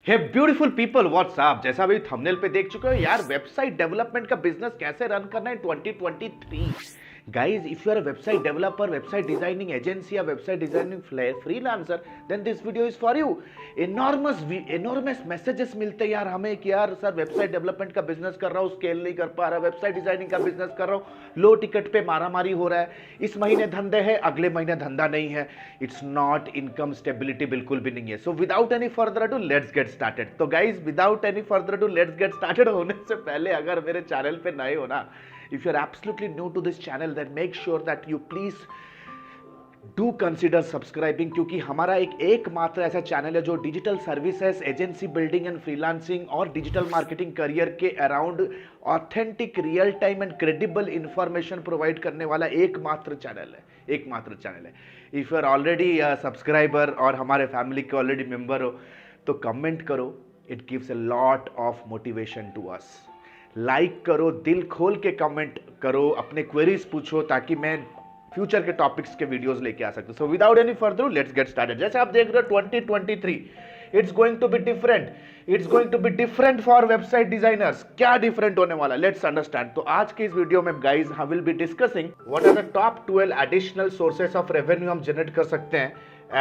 हे beautiful people WhatsApp, जैसा भी thumbnail पे देख चुके हो यार, वेबसाइट डेवलपमेंट का बिजनेस कैसे रन करना है 2023। Guys, if you are a website developer, website designing agency या website designing freelancer, then this video is for you. Enormous messages मिलते हैं यार हमें कि यार सर वेबसाइट डेवलपमेंट का बिजनेस कर रहा हूँ, स्केल नहीं कर पा रहा, वेबसाइट डिजाइनिंग का बिजनेस कर रहा हूँ, लो टिकट पे मारामारी हो रहा है, इस महीने धंधे है, अगले महीने धंधा नहीं है, इट्स नॉट इनकम स्टेबिलिटी बिल्कुल भी नहीं है। So without any further ado let's get started. तो guys, without any further ado let's get started होने से पहले अगर मेरे चैनल पे नए हो ना, if you're absolutely new to this channel, then make sure that you please do consider subscribing, क्योंकि हमारा एकमात्र ऐसा चैनल है जो digital services, agency building and freelancing और डिजिटल मार्केटिंग करियर के around authentic, real time and credible information provide करने वाला एकमात्र चैनल है। If you are already subscriber और हमारे फैमिली के ऑलरेडी मेंबर हो तो कमेंट करो, it gives a lot of motivation to us. Like करो, दिल खोल के कमेंट करो, अपने क्वेरीज पूछो ताकि मैं फ्यूचर के टॉपिक्स के वीडियोस लेके आ सकता हूं। So without any further let's get started. जैसे आप देख रहे हो 2023 it's going to be different for website designers. क्या डिफरेंट होने वाला, लेट्स अंडरस्टैंड। तो आज के इस वीडियो में guys I will be discussing what are the top 12 additional sources of revenue हम जनरेट कर सकते हैं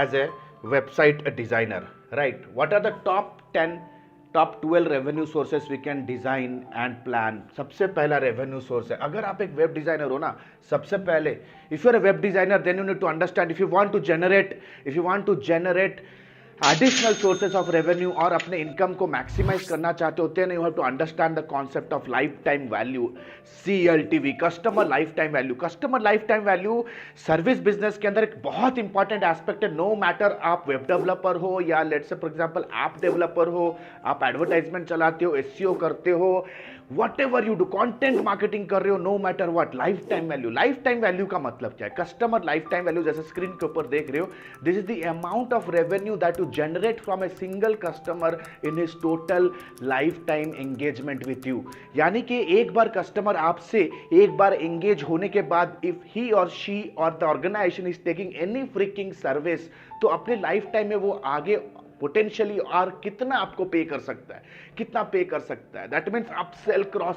as a website designer, right. What are the top 12 revenue sources we can design and plan. सबसे पहला revenue source है, अगर आप एक वेब डिजाइनर हो ना, सबसे पहले if you are a web designer then you need to understand, if you want to generate additional sources of revenue और अपने इनकम को मैक्सिमाइज करना चाहते होते हैं, you have to understand the concept of life time value, CLTV, customer life time value. Customer life time value service business के अंदर एक बहुत इंपॉर्टेंट एस्पेक्ट है। नो मैटर आप वेब डेवलपर हो या let's say for example app developer हो, आप एडवर्टाइजमेंट चलाते हो, SEO करते हो, whatever you do, content marketing कर रहे हो, no matter what, life time value का मतलब क्या है? कस्टमर लाइफ टाइम वैल्यू, जैसे स्क्रीन के ऊपर देख रहे हो, this is the amount of revenue that you generate from a single customer in his total life time engagement with you. यानी कि एक बार कस्टमर आपसे एक बार एंगेज होने के बाद इफ ही और शी और the organization is taking any freaking service, तो अपने लाइफ टाइम में वो आगे पोटेंशियली और कितना आपको पे कर सकता है, that means upsell cross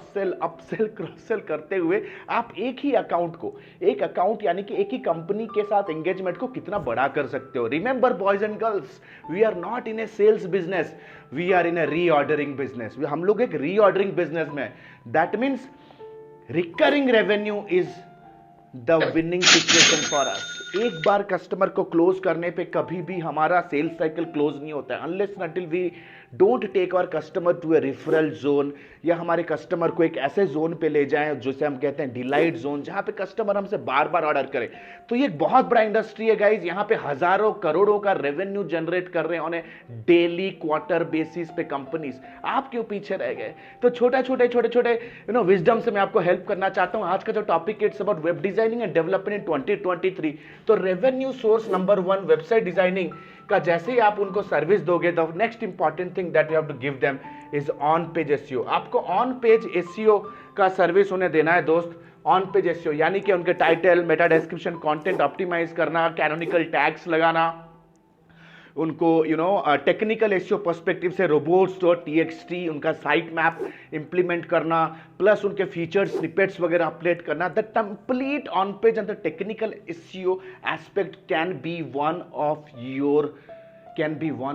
sell करते हुए आप एक अकाउंट यानी कि एक ही कंपनी के साथ एंगेजमेंट को कितना बड़ा कर सकते हो। Remember boys and girls, we are not in a sales business, we are in a reordering business. हम लोग एक रीऑर्डरिंग बिजनेस में, that means recurring revenue is the winning situation for us. एक बार कस्टमर को क्लोज करने पे कभी भी हमारा सेल्स साइकिल क्लोज नहीं होता है unless until we don't take our customer to a referral zone, या हमारे कस्टमर को एक ऐसे जोन पे ले जाएं जिसे हम कहते हैं डिलाइट जोन, जहां पे कस्टमर हमसे बार बार ऑर्डर करे। तो ये एक बहुत बड़ा इंडस्ट्री है गाइज, यहाँ पे हजारों करोड़ों का रेवेन्यू जनरेट कर रहे हैं on A daily quarter basis पे कंपनीज। आप क्यों पीछे रह गए? तो छोटे विजडम से मैं आपको हेल्प करना चाहता हूं। आज का जो topic it's about web designing and development in 2023। तो revenue source number 1 website designing का, जैसे ही आप उनको सर्विस दोगे, the next important thing that you have to give them is on page SEO। आपको ऑन पेज SEO का service उन्हें देना है दोस्त। ऑन पेज SEO यानी कि उनके title, meta description, content optimize करना, कैनोनिकल टैग्स लगाना, उनको टेक्निकल SEO पर्सपेक्टिव से robots.txt उनका साइट मैप इंप्लीमेंट करना, प्लस उनके फीचर्स, स्निपेट्स वगैरह अपडेट करना। The complete on page and the technical SEO aspect can be one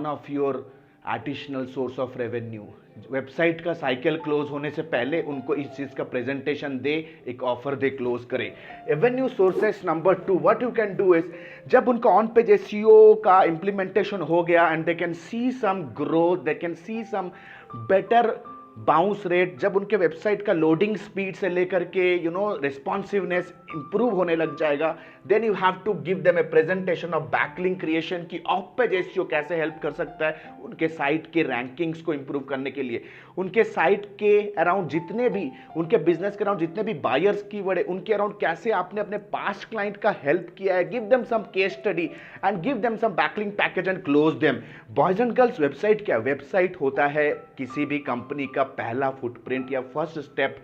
of your additional source of revenue. Website का cycle close होने से पहले उनको इस चीज का प्रेजेंटेशन दे, एक ऑफर दे, क्लोज करे। Revenue sources number 2, what you can do is, जब उनका ऑन पेज SEO का इंप्लीमेंटेशन हो गया and they can see some growth, they can see some better bounce rate, जब उनके वेबसाइट का लोडिंग स्पीड से लेकर के रिस्पॉन्सिवनेस इंप्रूव होने लग जाएगा, then you have to give them a presentation of backlink creation की ऑफ पेज SEO कैसे हेल्प कर सकता है उनके साइट के रैंकिंग्स को इंप्रूव करने के लिए। उनके साइट के अराउंड जितने भी, उनके बिजनेस के अराउंड जितने भी बायर्स कीवर्ड है, उनके अराउंड कैसे आपने अपने पास्ट क्लाइंट का हेल्प किया है, give them some case study and give them some backlink package and close them. Boys and girls, website क्या? वेबसाइट होता है किसी भी कंपनी का पहला फुटप्रिंट या first step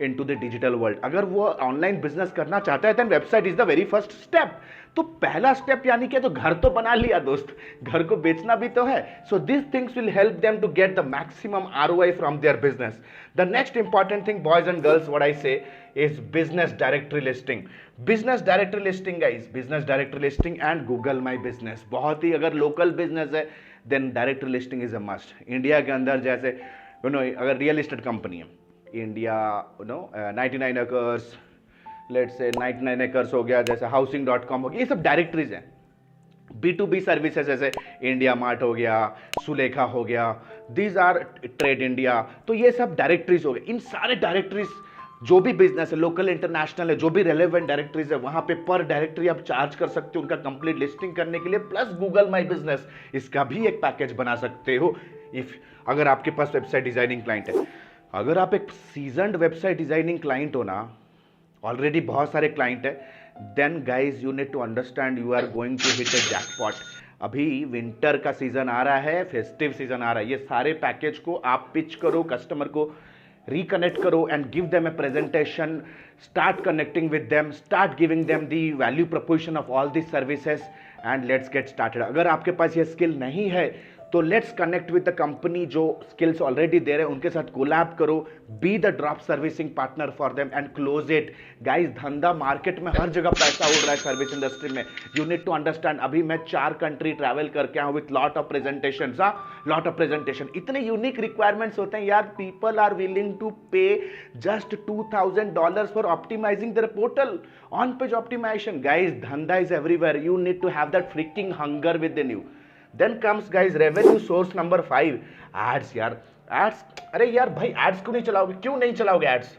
into the digital world. अगर वो ऑनलाइन बिजनेस करना चाहता है then website is the very first step. तो पहला स्टेप यानी कि तो घर तो बना लिया दोस्त, घर को बेचना भी तो है। So this things will help them to get the maximum ROI from their business. The next important thing boys and girls what I say is business directory listing. Business directory listing guys, business directory listing and Google my business, बहुत ही अगर local business है then directory listing is a must. India के अंदर जैसे अगर real estate company है India 99 acres, let's say 99 acres हो गया, जैसे housing.com हो गया, ये सब डायरेक्टरीज हैं। B2B सर्विसेज जैसे इंडिया मार्ट हो गया, सुलेखा हो गया, दीज आर ट्रेड इंडिया, तो ये सब डायरेक्टरीज हो गए। इन सारे डायरेक्टरीज जो भी बिजनेस है, लोकल इंटरनेशनल है, जो भी रेलेवेंट डायरेक्टरीज है, वहां पे पर डायरेक्टरी आप चार्ज कर सकते हो उनका कंप्लीट लिस्टिंग करने के लिए, प्लस गूगल माई बिजनेस इसका भी एक पैकेज बना सकते हो इफ अगर आपके पास वेबसाइट डिजाइनिंग क्लाइंट है। अगर आप एक सीजनड वेबसाइट डिजाइनिंग क्लाइंट हो ना, ऑलरेडी बहुत सारे क्लाइंट है, then guys you need to understand you are going to hit a jackpot. अभी विंटर का सीजन आ रहा है, फेस्टिव सीजन आ रहा है, ये सारे पैकेज को आप पिच करो, कस्टमर को reconnect karo and give them a presentation, start connecting with them, start giving them the value proposition of all these services and let's get started। अगर आपके पास ये स्किल नहीं है तो let's connect with the company जो skills already दे रहे हैं, उनके साथ कोलैब करो, be the drop servicing partner for them and close it. Guys धंधा मार्केट में हर जगह पैसा उड़ रहा है सर्विस इंडस्ट्री में, यू नीड टू अंडरस्टैंड। अभी मैं 4 कंट्री ट्रैवल करके आऊं with lot of presentation, lot of presentation, इतने यूनिक रिक्वायरमेंट्स होते हैं यार। पीपल आर विलिंग टू पे just $2,000 for optimizing their portal, on page optimization. Guys धंधा is everywhere, you need to have that freaking hunger within you. Then comes guys revenue source number 5, ads यार, ads। अरे यार भाई ads क्यों नहीं चलाओगे, क्यों नहीं चलाओगे ads?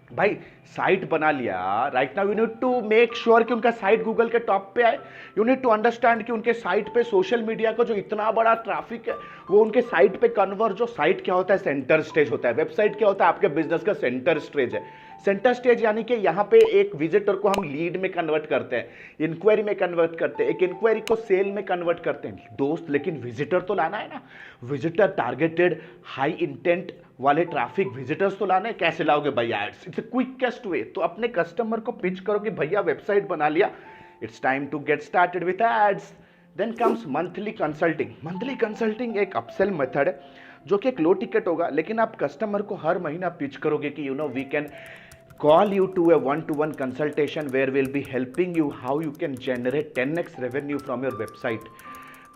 भाई साइट बना लिया, right now you need to make sure कि उनका साइट गूगल के टॉप पे आए। यू नीड टू अंडरस्टैंड कि उनके साइट पे सोशल मीडिया का जो इतना बड़ा ट्रैफिक है वो उनके साइट पे कन्वर्ट। जो साइट क्या होता है, सेंटर स्टेज होता है। वेबसाइट क्या होता है, आपके बिजनेस का सेंटर स्टेज है। सेंटर स्टेज यानी कि यहाँ पे एक विजिटर को हम लीड में कन्वर्ट करते हैं, इंक्वायरी में कन्वर्ट करते हैं, एक इंक्वायरी को सेल में कन्वर्ट करते हैं दोस्त। लेकिन विजिटर तो लाना है ना, विजिटर टारगेटेड हाई इंटेंट वाले ट्रैफिक विजिटर्स तो लाने। कैसे लाओगे भाई ads? It's a quickest way. तो अपने कस्टमर को पिच करो कि भैया वेबसाइट बना लिया, it's time to get started with ads. Then comes monthly consulting. Monthly consulting एक अपसेल मेथड है जो कि एक लो टिकट होगा, लेकिन आप कस्टमर को हर महीना पिच करोगे कि we can call you to a one-to-one consultation where we'll be helping you how you can generate 10x revenue from your website.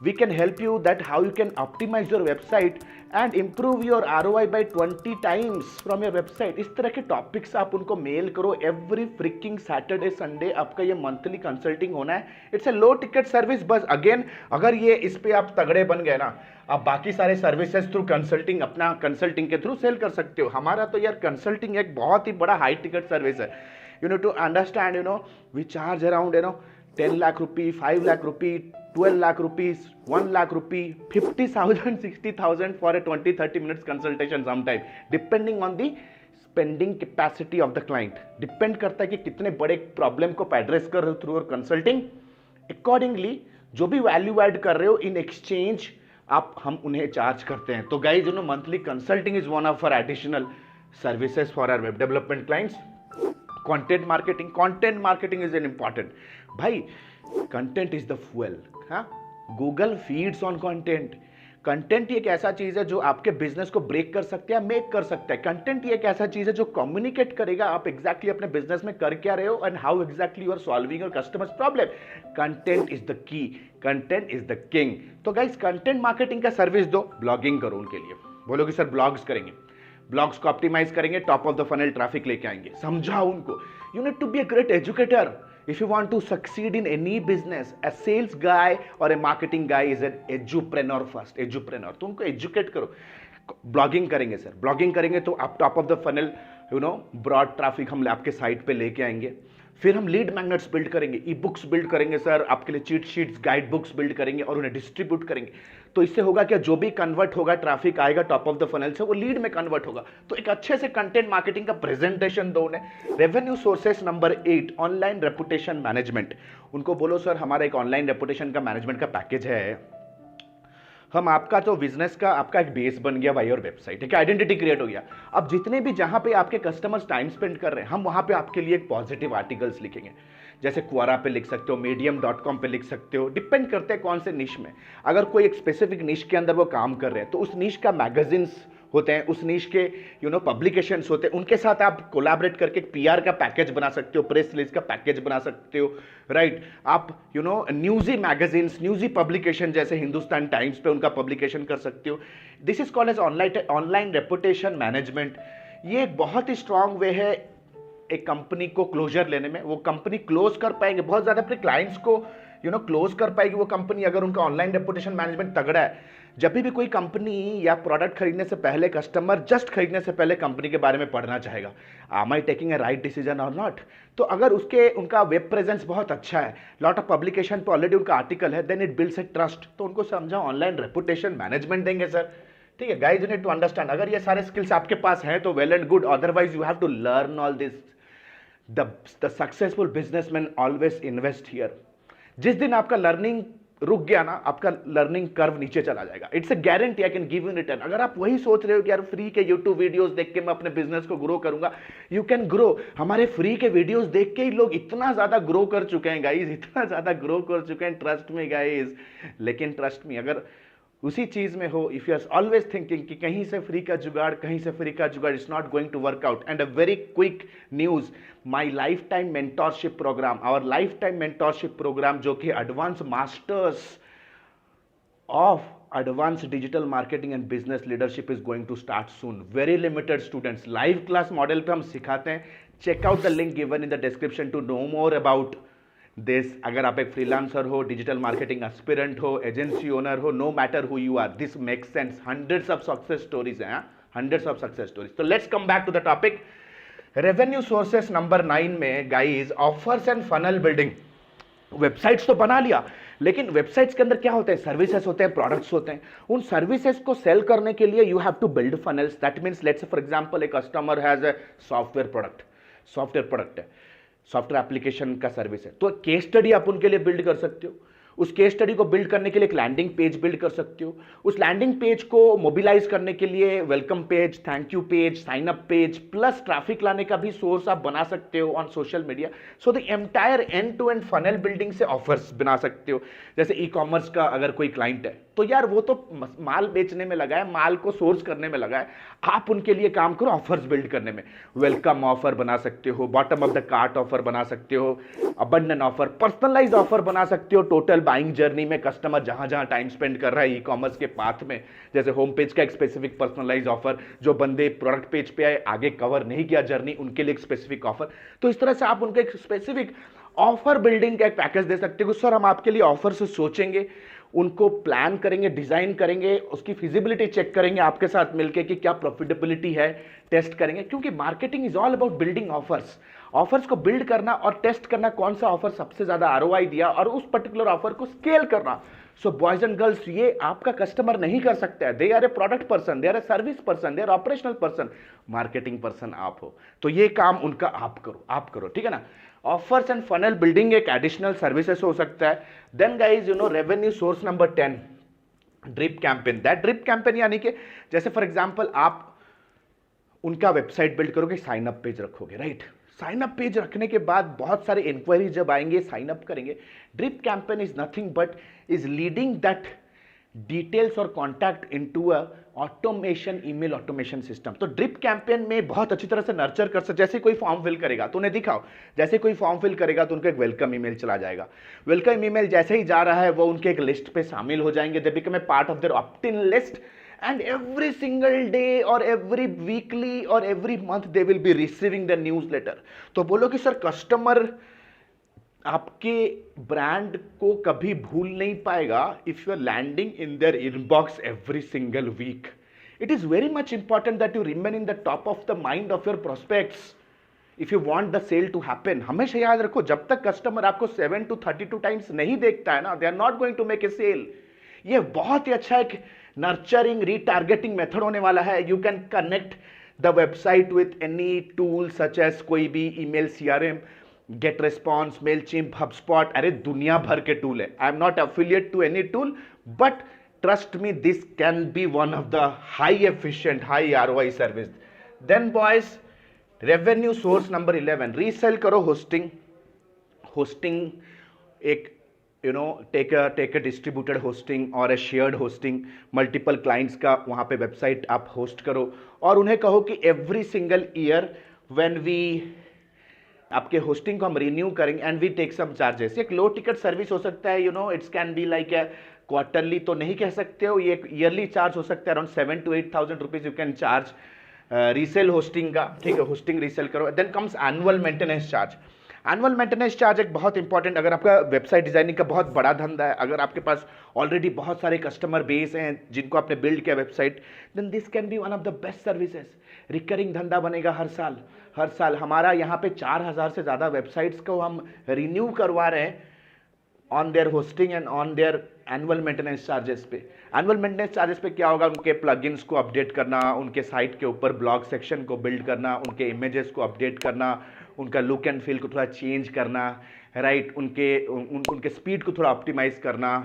We can help you that how you can optimize your website and improve your ROI by 20 times from your website। इस तरह के topics आप उनको mail करो। Every fricking Saturday Sunday आपका ये monthly consulting होना है। It's a low ticket service. बस अगेन अगर ये इस पे आप तगड़े बन गए ना, आप बाकी सारे सर्विसेज थ्रू कंसल्टिंग अपना कंसल्टिंग के थ्रू सेल कर सकते हो। हमारा तो यार कंसल्टिंग एक बहुत ही बड़ा हाई टिकट सर्विस है। You know to understand, we charge around 10 lakh rupee, 5 lakh rupee, 12 lakh rupees, 1 lakh rupee, 50,000, 60,000 for a 20-30 minutes consultation sometime, depending on the spending capacity of the client। Depend करता है कि कितने बड़े problem को address कर रहे हो through और कंसल्टिंग। अकॉर्डिंगली जो भी वैल्यू ऐड कर रहे हो इन एक्सचेंज हम उन्हें चार्ज करते हैं। तो guys monthly consulting is one of our additional services for our web development clients. Content marketing, content marketing is an important. भाई content is the fuel. Google feeds on content. कंटेंट एक ऐसा चीज है जो आपके बिजनेस को ब्रेक कर सकते हैं, मेक कर सकता है। कंटेंट एक ऐसा चीज है जो कम्युनिकेट करेगा आप एग्जैक्टली अपने बिजनेस में कर क्या रहे हो and how exactly you are solving your customers problem. Content is the key, content is the king. तो गाइस कंटेंट मार्केटिंग का सर्विस दो, ब्लॉगिंग करो उनके लिए। बोलो कि सर ब्लॉग्स करेंगे, ब्लॉग्स को ऑप्टिमाइज करेंगे, top of the funnel traffic लेके आएंगे। समझाओ उनको। You need to be a great educator if you want to succeed in any business। a sales guy or a marketing guy is an edupreneur first, edupreneur। तो उनको educate करो। Blogging करेंगे sir, blogging करेंगे तो आप top of the funnel broad traffic हम आपके site पे लेके आएंगे। फिर हम लीड मैग्नेट्स बिल्ड करेंगे, ई बुक्स बिल्ड करेंगे सर, आपके लिए cheat sheets, guide books build करेंगे और उन्हें डिस्ट्रीब्यूट करेंगे। तो इससे होगा क्या, जो भी कन्वर्ट होगा, ट्रैफिक आएगा टॉप ऑफ द फनल से, वो लीड में कन्वर्ट होगा। तो एक अच्छे से कंटेंट मार्केटिंग का प्रेजेंटेशन दो उन्हें। Revenue sources number 8, online reputation management. उनको बोलो सर हमारा एक ऑनलाइन रेपुटेशन का मैनेजमेंट का पैकेज है, हम आपका तो बिजनेस का आपका एक बेस बन गया भाई और वेबसाइट, एक आइडेंटिटी क्रिएट हो गया। अब जितने भी जहां पे आपके कस्टमर्स टाइम स्पेंड कर रहे हैं, हम वहां पे आपके लिए एक पॉजिटिव आर्टिकल्स लिखेंगे। जैसे क्वारा पे लिख सकते हो, medium.com पे लिख सकते हो, डिपेंड करते हैं कौन से निश में। अगर कोई एक स्पेसिफिक निश के अंदर वो काम कर रहे हैं तो उस निश का मैगजीन्स होते हैं, उस निश के पब्लिकेशंस होते हैं, उनके साथ आप कोलैबोरेट करके एक पीआर का पैकेज बना सकते हो, प्रेस रिलीज का पैकेज बना सकते हो, राइट। आप न्यूज़ी मैगजीन्स, न्यूज़ी पब्लिकेशन जैसे हिंदुस्तान टाइम्स पे उनका पब्लिकेशन कर सकते हो। This is called as online reputation management. ये एक बहुत ही स्ट्रांग वे है एक कंपनी को क्लोजर लेने में। वो कंपनी क्लोज कर पाएंगे बहुत ज्यादा अपने क्लाइंट्स को, क्लोज कर पाएगी वो कंपनी अगर उनका ऑनलाइन रेपुटेशन मैनेजमेंट तगड़ा है। जब भी कोई कंपनी या प्रोडक्ट खरीदने से पहले कस्टमर जस्ट खरीदने से पहले कंपनी के बारे में पढ़ना चाहेगा, am I taking a right decision और नॉट। तो अगर उनका वेब प्रेजेंस बहुत अच्छा है, लॉट ऑफ पब्लिकेशन पे ऑलरेडी उनका आर्टिकल है, then it builds a trust. तो उनको समझा ऑनलाइन रेपुटेशन मैनेजमेंट देंगे सर। ठीक है guys, you need to understand, अगर ये सारे स्किल्स आपके पास हैं तो well and good, otherwise you have to learn all this. The successful businessman always invest here. जिस दिन आपका लर्निंग रुक गया ना, आपका लर्निंग कर्व नीचे चला जाएगा। It's a guarantee, I can give you return. अगर आप वही सोच रहे हो कि यार फ्री के यूट्यूब वीडियोस देख के मैं अपने बिजनेस को ग्रो करूंगा, यू कैन ग्रो। हमारे फ्री के वीडियोस देख के ही लोग इतना ज्यादा ग्रो कर चुके हैं गाइज, इतना ज्यादा ग्रो कर चुके हैं, ट्रस्ट में गाइज। लेकिन ट्रस्ट में अगर उसी चीज में हो, if you are always thinking कि कहीं से फ्री का जुगाड़, कहीं से फ्री का जुगाड़, it's not going to work out. And a very quick news, my life time mentorship program, our life time mentorship program जो कि advance masters of advanced digital marketing and business leadership is going to start soon. Very limited students, live class model पे हम सिखाते हैं। check out the link given in the description to know more about this. अगर आप एक freelancer हो, digital marketing aspirant हो, agency owner हो, no matter who you are, this makes sense. Hundreds of success stories हैं, hundreds of success stories. तो let's come back to the topic. Revenue sources number 9 में guys, offers and funnel building. Websites तो बना लिया, लेकिन websites के अंदर क्या होते हैं, सर्विसेज होते हैं, प्रोडक्ट्स होते हैं। उन सर्विसेज को सेल करने के लिए you have to build funnels. That means let's for example a customer has a software product है, सॉफ्टवेयर एप्लीकेशन का सर्विस है, तो केस स्टडी आप उनके लिए बिल्ड कर सकते हो। उस केस स्टडी को बिल्ड करने के लिए एक लैंडिंग पेज बिल्ड कर सकते हो। उस लैंडिंग पेज को मोबिलाइज करने के लिए welcome page, thank you page, sign up page, plus traffic लाने का भी सोर्स आप बना सकते हो on social media. So the entire end to end funnel building से ऑफर्स बना सकते हो। जैसे ई कॉमर्स का अगर कोई क्लाइंट है तो यार वो तो माल बेचने में लगा है, माल को सोर्स करने में लगा है, आप उनके लिए काम करो ऑफर्स बिल्ड करने में। वेलकम ऑफर बना सकते हो, bottom of the cart offer बना सकते हो, अबंडन ऑफर, पर्सनलाइज ऑफर बना सकते हो। टोटल बाइंग जर्नी में कस्टमर जहां जहां टाइम स्पेंड कर रहा है ई कॉमर्स के पाथ में, जैसे होम पेज का एक स्पेसिफिक पर्सनलाइज ऑफर, जो बंदे प्रोडक्ट पेज पे आए आगे कवर नहीं किया जर्नी, उनके लिए एक स्पेसिफिक ऑफर। तो इस तरह से आप उनको एक स्पेसिफिक ऑफर बिल्डिंग का एक पैकेज दे सकते हो। सर हम आपके लिए ऑफर से सोचेंगे, उनको प्लान करेंगे, डिजाइन करेंगे, उसकी फिजिबिलिटी चेक करेंगे आपके साथ मिलके कि क्या प्रॉफिटेबिलिटी है, टेस्ट करेंगे। क्योंकि marketing is all about building offers. Offers को बिल्ड करना और टेस्ट करना, कौन सा ऑफर सबसे ज्यादा आरओआई दिया और उस पर्टिकुलर ऑफर को स्केल करना। सो बॉयज एंड गर्ल्स, ये आपका कस्टमर नहीं कर सकता है। They are a product person, they are a service person, they are operational person. Marketing person आप हो, तो ये काम उनका आप करो, ठीक है ना। ऑफर्स एंड फनल बिल्डिंग एक एडिशनल सर्विसेज हो सकता है। Then guys revenue source number 10, drip campaign. That drip campaign यानी कि जैसे फॉर एग्जांपल आप उनका वेबसाइट बिल्ड करोगे, साइन अप पेज रखोगे, राइट। साइन अप पेज रखने के बाद बहुत सारे इंक्वायरी जब आएंगे, साइन अप करेंगे। Drip campaign is nothing but is leading that details और contact into a automation, email automation system. तो ड्रिप कैंपेन में बहुत अच्छी तरह से नर्चर कर सकते। जैसे कोई फॉर्म फिल करेगा तो उन्हें दिखाओ, जैसे कोई फॉर्म फिल करेगा तो उनको एक वेलकम ईमेल चला जाएगा। वेलकम ईमेल जैसे ही जा रहा है वो उनके एक लिस्ट पे शामिल हो जाएंगे। They become a part of their opt-in list and every single day or every weekly or every month they will be receiving the newsletter। तो बोलो कि सर कस्टमर आपके ब्रांड को कभी भूल नहीं पाएगा if you are landing in their inbox every single week. It is very much important that you remain in the top of the mind of your prospects if you want the sale to happen. हमेशा याद रखो, जब तक customer आपको 7 to 32 times नहीं देखता है ना, they are not going to make a sale. ये बहुत ही अच्छा एक नर्चरिंग रीटारगेटिंग मेथड होने वाला है। You can connect the website with any tool such as कोई भी email CRM, get response, Mailchimp, HubSpot, अरे दुनिया भर के टूल है। I am not affiliate to any tool, but trust me, this can be one of the high efficient, high ROI service. Then boys, revenue source number 11, resell करो hosting. Hosting एक take a distributed hosting or a shared hosting, multiple clients का वहाँ पे website आप host करो और उन्हें कहो कि every single year when we आपके होस्टिंग को हम रिन्यू करेंगे and we take some charges. एक लो टिकट सर्विस हो सकता है, it's can be like a quarterly तो नहीं कह सकते हो, ये ईयरली चार्ज हो सकता है. Around 7,000 to 8,000 rupees you can charge resale hosting का. ठीक है, होस्टिंग रीसेल करो. Then comes annual maintenance charge. Annual maintenance charge एक बहुत इंपॉर्टेंट, अगर आपका वेबसाइट डिजाइनिंग का बहुत बड़ा धंधा है, अगर आपके पास ऑलरेडी बहुत सारे कस्टमर बेस हैं जिनको आपने बिल्ड किया website, then this can be one of the best services. Recurring धंधा बनेगा हर साल. हर साल हमारा यहाँ पे 4,000 से ज़्यादा वेबसाइट्स को हम रिन्यू करवा रहे हैं on their hosting and on their annual maintenance charges पे. एनुअल मेंटेनेंस चार्जेस पे क्या होगा, उनके प्लगइन्स को अपडेट करना, उनके साइट के ऊपर ब्लॉग सेक्शन को बिल्ड करना, उनके इमेजेस को अपडेट करना, उनका लुक एंड फील को थोड़ा चेंज करना, राइट, उनके स्पीड को थोड़ा ऑप्टिमाइज करना.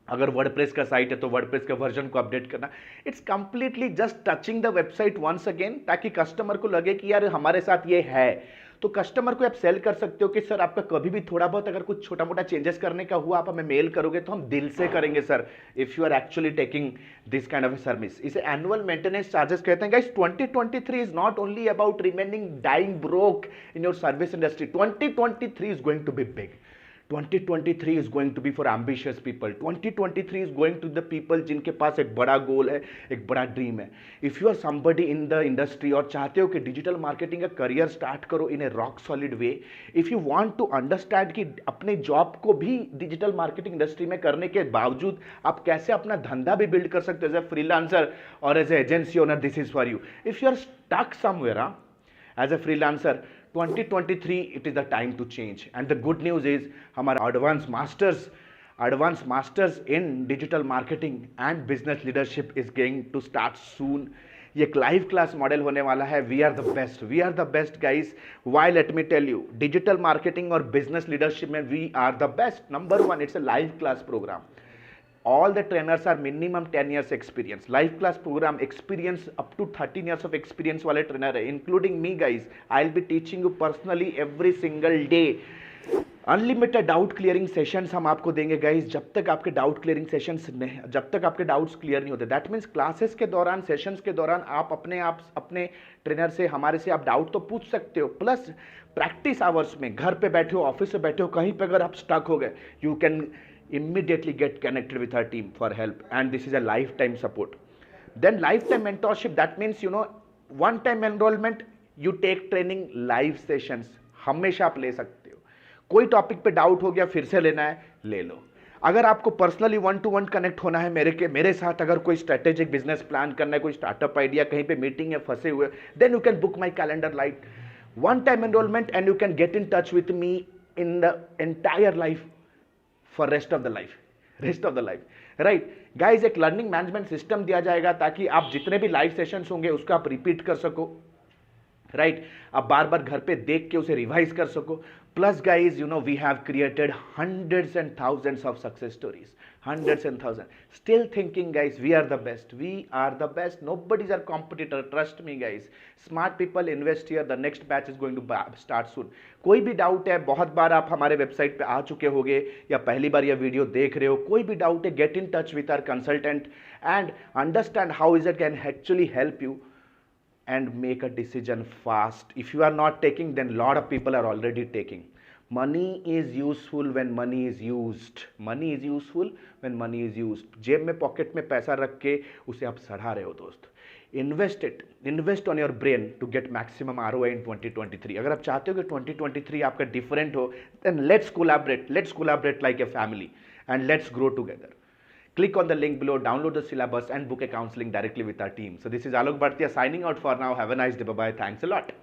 अगर वर्डप्रेस का साइट है तो वर्डप्रेस का वर्जन को अपडेट करना. It's completely just touching the website once again, ताकि कस्टमर को लगे कि यार हमारे साथ ये है. तो कस्टमर को आप सेल कर सकते हो कि सर आपका कभी भी थोड़ा बहुत अगर कुछ छोटा मोटा चेंजेस करने का हुआ, आप हमें मेल करोगे तो हम दिल से करेंगे sir, if you are actually taking this kind of service. इसे एनुअल मेंटेनेंस चार्जेस कहते हैं. Guys 2023 is not only about remaining dying broke in your service industry. 2023 is going to be big. 2023 is going to be for ambitious people. 2023 is going to the people जिनके पास एक बड़ा गोल है, एक बड़ा dream है. If you are somebody in the industry और चाहते हो कि डिजिटल मार्केटिंग का करियर स्टार्ट करो in a rock solid way, if you want to understand कि अपने जॉब को भी डिजिटल मार्केटिंग इंडस्ट्री में करने के बावजूद आप कैसे अपना धंधा भी बिल्ड कर सकते हो एज ए फ्रीलांसर और as a agency owner, this is for you. If you are stuck somewhere as a freelancer, 2023 it is the time to change. And the good news is हमारा advanced masters in digital marketing and business leadership is going to start soon. ये एक live class model होने वाला है. We are the best guys. Why let me tell you, digital marketing और business leadership में we are the best. Number 1, it's a live class program. All the trainers are minimum 10 years experience. Live class program experience up to 13 years of experience वाले trainer है, including me guys. I'll be teaching you personally every single day. Unlimited doubt clearing sessions हम आपको देंगे guys. जब तक आपके doubt clearing sessions जब तक आपके डाउट्स क्लियर नहीं होते, दैट मीन्स क्लासेस के दौरान, सेशंस के दौरान आप अपने ट्रेनर से, हमारे से आप डाउट तो पूछ सकते हो. प्लस प्रैक्टिस आवर्स में, घर पे बैठे हो, ऑफिस से बैठे हो, कहीं पे अगर आप स्टक हो गए, you can immediately get connected with our team for help, and this is a lifetime support. Then lifetime mentorship, that means one time enrollment, you take training, live sessions हमेशा आप ले सकते हो. कोई टॉपिक पे doubt हो गया, फिर से लेना है, ले लो. अगर आपको पर्सनली 1-to-1 कनेक्ट होना है मेरे साथ, अगर कोई स्ट्रेटेजिक बिजनेस प्लान करना है, कोई स्टार्टअप आइडिया, कहीं पे मीटिंग है, फंसे हुए, then you can book my calendar light. One time enrolment and you can get in touch with me in the entire life for rest of the life. Right guys, एक learning management system दिया जाएगा ताकि आप जितने भी live sessions होंगे उसको आप रिपीट कर सको. राइट, आप बार बार घर पे देख के उसे रिवाइज कर सको. Plus guys, we have created hundreds and thousands of success stories. Hundreds and thousands. Still thinking guys, we are the best. We are the best. Nobody's our competitor. Trust me guys. Smart people invest here. The next batch is going to start soon. कोई भी doubt है, बहुत बार आप हमारे website पे आ चुके होंगे या पहली बार यह वीडियो देख रहे हो, कोई भी डाउट है, get in touch with our consultant and understand how is it can actually help you and make a decision fast. If you are not taking, then lot of people are already taking. Money is useful when money is used. Money is useful when money is used. जेब में pocket में पैसा रख के उसे आप सड़ा रहे हो दोस्त. Invest on your brain to get maximum ROI in 2023. अगर आप चाहते हो कि 2023 आपका different हो, then let's collaborate like a family and let's grow together. Click on the link below, download the syllabus and book a counseling directly with our team. So this is Alok Bhartia signing out for now. Have a nice day. Bye-bye. Thanks a lot.